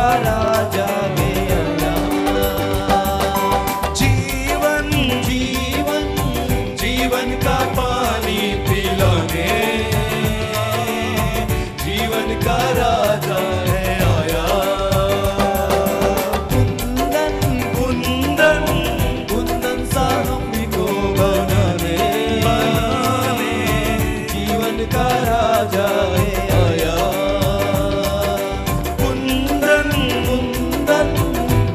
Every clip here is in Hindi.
का राजा गया। जीवन जीवन जीवन का पानी पिलाने जीवन का राजा है आया। कुंदन कुंदन कुंदन सा हमको बनाने जीवन का राजा है आया। कुंदन कुंदन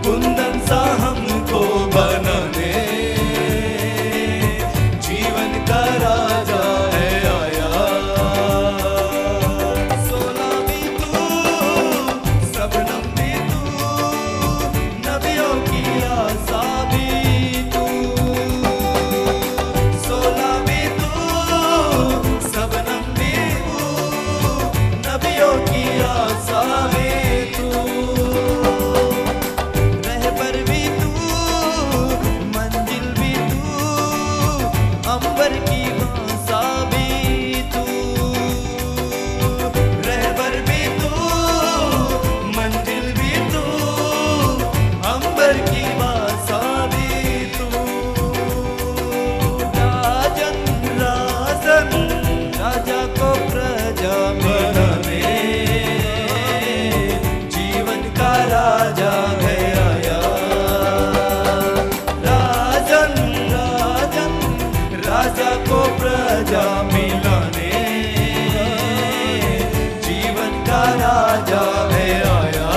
कुंदन सा हमको बनाने जीवन का राजा है आया। सोना भी तू सबनम भी तू नबियों की आशा भी तू। सोना भी तू सबनम भी तू नबियों की आशा भी तू। रहबर भी तू मंजिल भी तू अंबर की भाषा भी तू। रहबर भी तू मंजिल भी तू अंबर की भाषा भी तू। राजन राजन राजा को प्रजा बनाने जीवन का राजा है आया। राजन राजन राजा को प्रजा मिलाने जीवन का राजा है आया।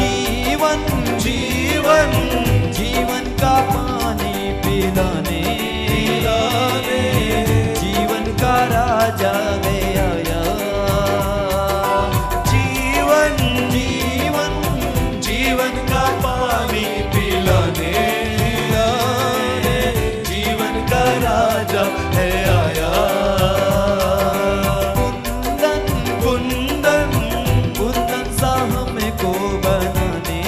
जीवन जीवन जीवन का पानी पिलाने जीवन का राजा है आया। जीवन जीवन जीवन का पानी पिलाने जीवन का राजा है आया। कुंदन कुंदन कुंदन सा हमको बनाने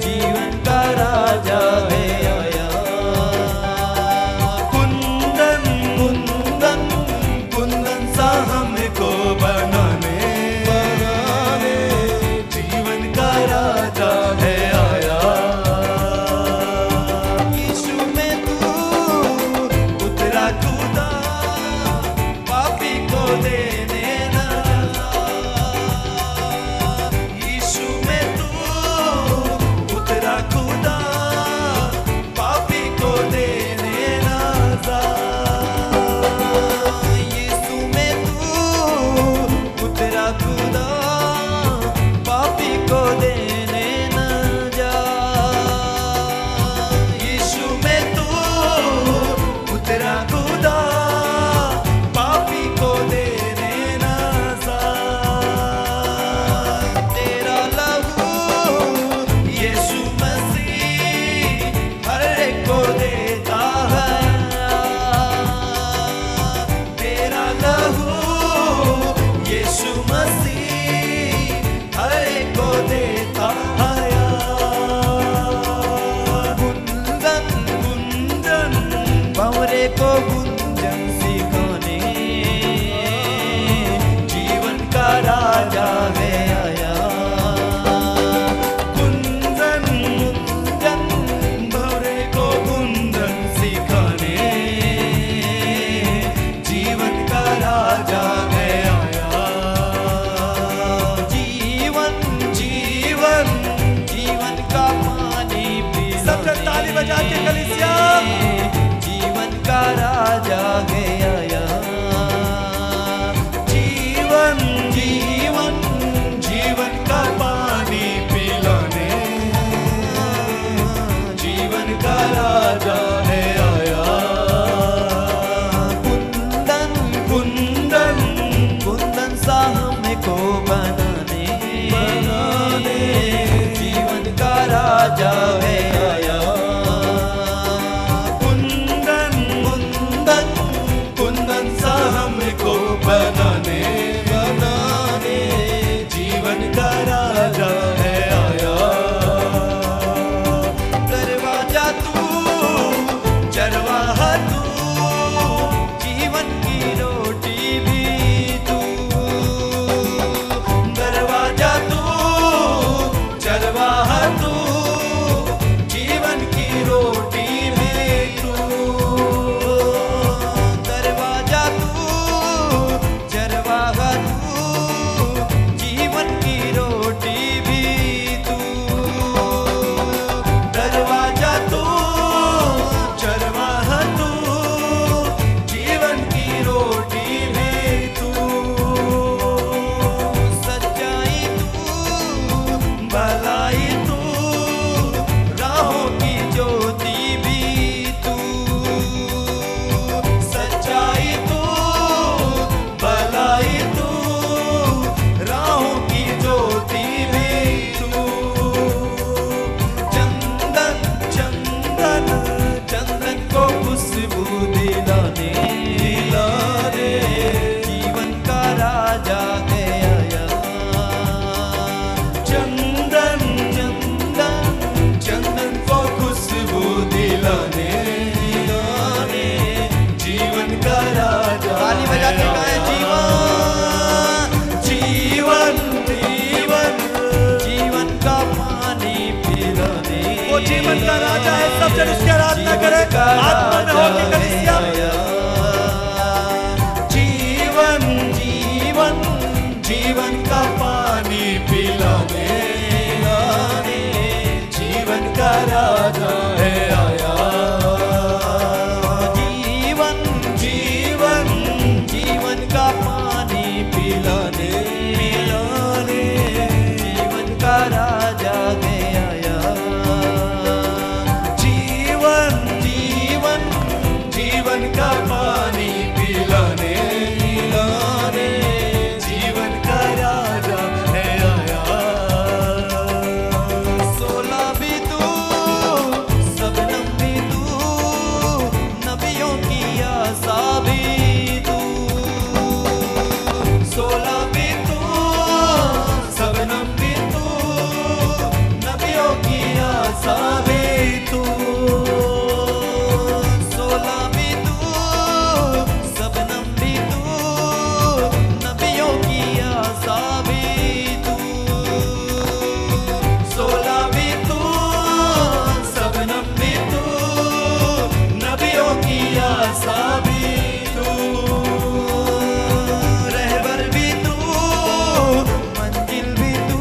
जीवन का राजा है आया। कुंदन कुंदन कुंदन सा हमको बनाने जीवन का राजा है आया। यीशु में तू उतरा खुदा पापी को देने ना। यीशु में तू उतरा खुदा पापी को देने ना जा। यीशु में तू उतरा खुदा पापी को देने न जा। यीशु में तू उतरा खुदा पापी को देने न जा। तेरा लहू यीशु मसीह हर एक को देता है। तेरा लहू यीशु मसीह हर एक को देता है। गुंजन गुंजन भंवरे को गुंजन सिखाने जीवन का राजा है आया। गुंजन गुंजन भंवरे को गुंजन सिखाने जीवन का राजा है आया। जीवन जीवन जीवन का पानी पिलाने सबसे ताली बजा के कलीसिया जीवन का राजा है आया। जीवन जीवन जीवन का पानी पिलाने जीवन का राजा है आया। कुंदन कुंदन कुंदन सा हमको बनाने जीवन का राजा है आया। जीवन का राजा है। सब जन उसकी आराधना करें आत्मा में हो के कलीसिया। जीवन जीवन जीवन का पानी पिलाने जीवन का राजा है आया। जीवन जीवन जीवन का पानी पिलाने जीवन का राजा है आया। जीवन जीवन जीवन का पानी पिलाने जीवन का राजा है आया। सोलह भी तू सबनम भी तू नबियों की आशा भी तू। सोलह भी तू सबनम भी तू नबियों की आशा भी तू। सोलह भी तू सबनम भी तू नबियों की आशा भी तू। सोलह भी तू सबनम भी तू नबियों की आशा भी तू। रहबर भी तू मंजिल भी तू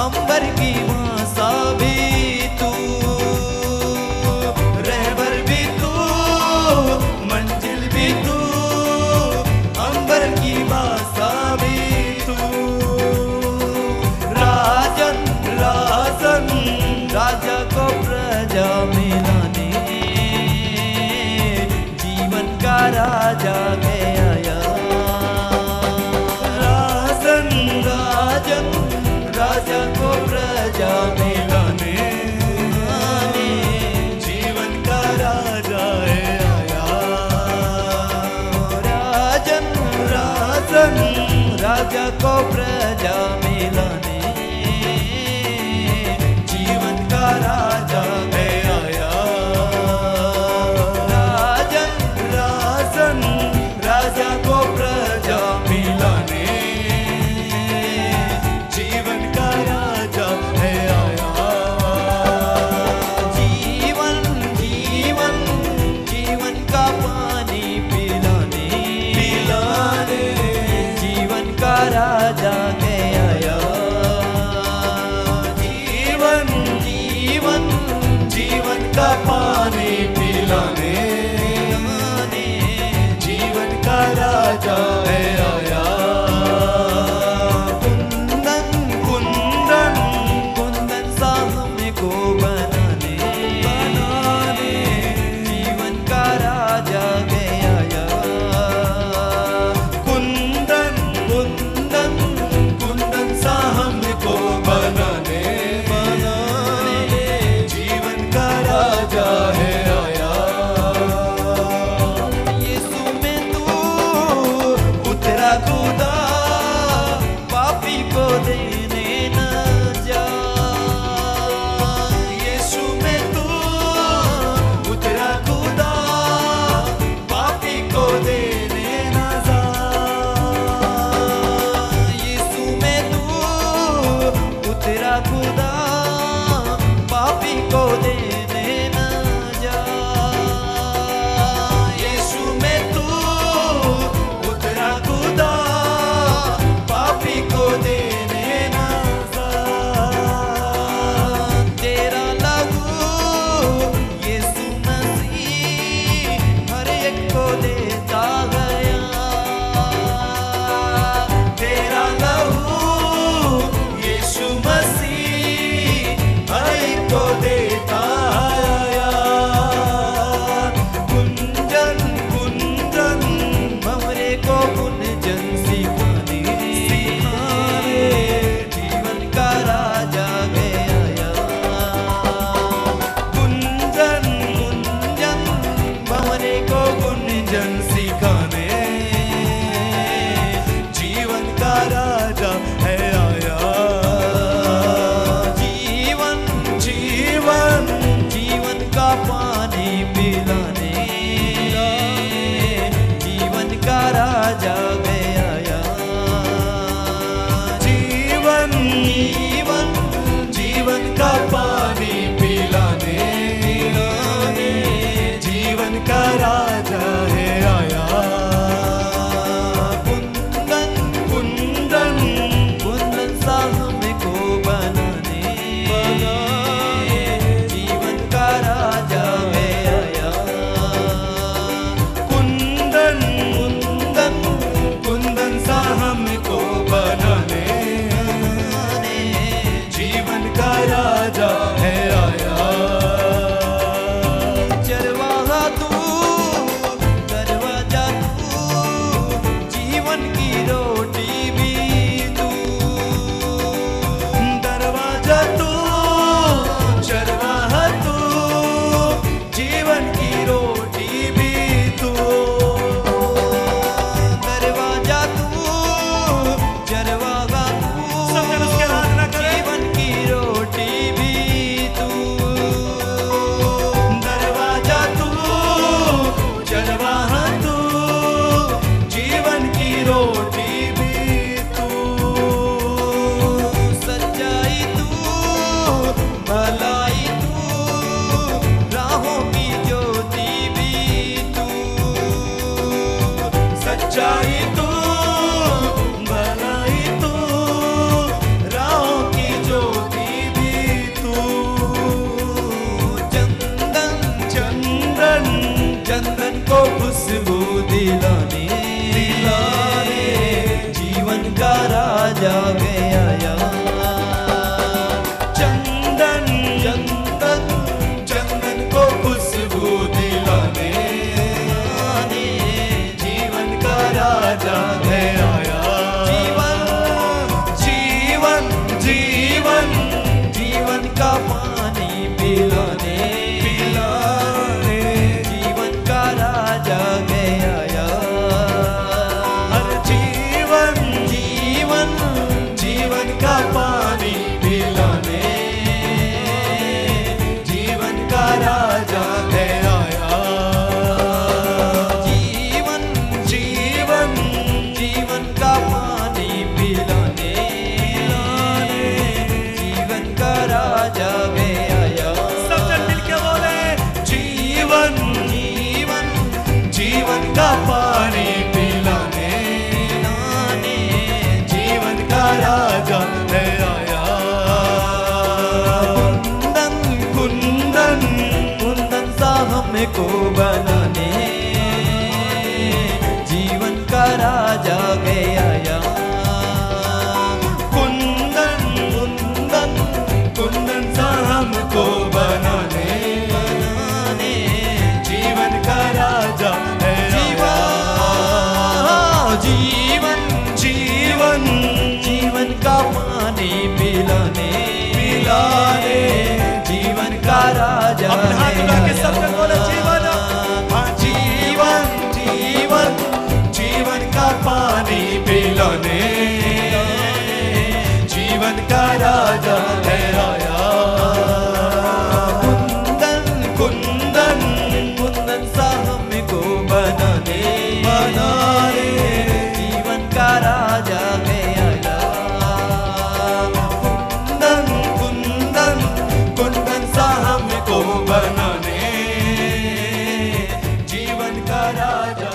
अंबर की आशा भी तू। रहबर भी तू मंजिल भी तू अंबर की आशा भी तू। राजन राजन राजा को प्रजा मिलाने जीवन का राजा है आया। राजन राजन राजा को प्रजा मिलाने जीवन का राजा है आया। राजन राजन राजा को प्रजा मिलाने जीवन का राजा है आया। राजन राजन राजा को प्रजा मिलाने जीवन का राजा है आया। जीवन जीवन जीवन का पानी पिलाने जीवन का राजा है आया। राजा गया या चंदन चंदन चंदन को खुशबू दिलाने जीवन का राजा गया या जीवन जीवन जीवन जीवन का पानी पिलाने जीवन का राजा गया या हर जीवन जीवन जीवन का पानी पिलाने जीवन का राजा गया या जीवन जीवन जीवन का पानी पिलाने जीवन का राजा गया या सब जन मिल के बोले जीवन जीवन जीवन का पानी पिलाने जीवन का राजा है आया कुंदन कुंदन कुंदन सा हमको बनाने जीवन का राजा गया या कुंदन कुंदन कुंदन सा हमको बनाने जीवन का राजा है जीवन जीवन जीवन का पानी पिलाने जीवन का राजा अपने हाथ उठा के सब जन बोले जीवन जीवन जीवन जीवन का पानी पिलाने जीवन का राजा है आया कुंदन कुंदन कुंदन सा हमको बनाने जीवन का राजा गया या कुंदन कुंदन कुंदन सा हमको बनाने जीवन का राजा